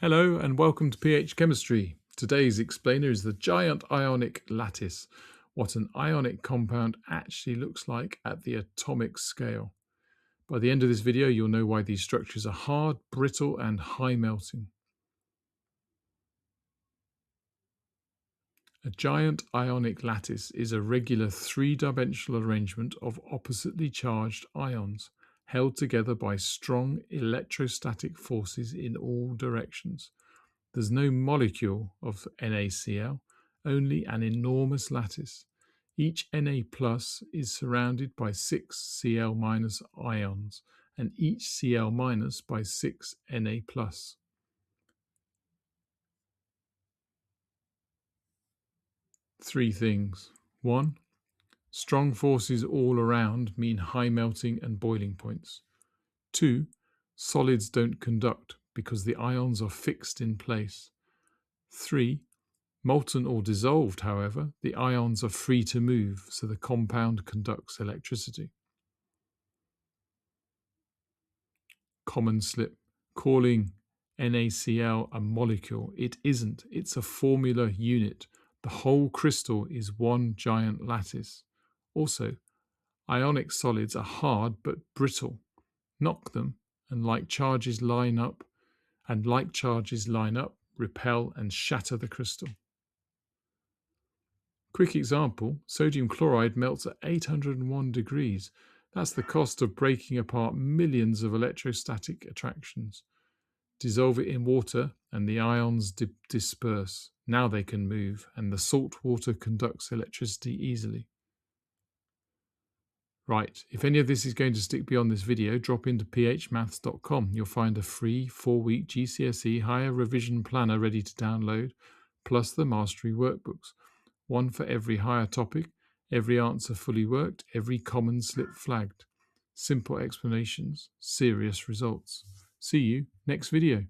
Hello and welcome to PH Chemistry. Today's explainer is the Giant Ionic Lattice, what an ionic compound actually looks like at the atomic scale. By the end of this video, you'll know why these structures are hard, brittle, and high melting. A giant ionic lattice is a regular three-dimensional arrangement of oppositely charged ions, held together by strong electrostatic forces in all directions. There's no molecule of NaCl, only an enormous lattice. Each Na plus is surrounded by 6 Cl minus ions, and each Cl minus by 6 Na plus. Three things. 1. Strong forces all around mean high melting and boiling points. 2. Solids don't conduct because the ions are fixed in place. 3. Molten or dissolved, however, the ions are free to move, so the compound conducts electricity. Common slip. Calling NaCl a molecule. It isn't. It's a formula unit. The whole crystal is one giant lattice. Also, ionic solids are hard but brittle. Knock them, and like charges line up, repel and shatter the crystal. Quick example, sodium chloride melts at 801 degrees. That's the cost of breaking apart millions of electrostatic attractions. Dissolve it in water and the ions disperse. Now they can move, and the salt water conducts electricity easily. Right, if any of this is going to stick beyond this video, drop into phmaths.com. You'll find a free 4-week GCSE higher revision planner ready to download, plus the mastery workbooks. One for every higher topic, every answer fully worked, every common slip flagged. Simple explanations, serious results. See you next video.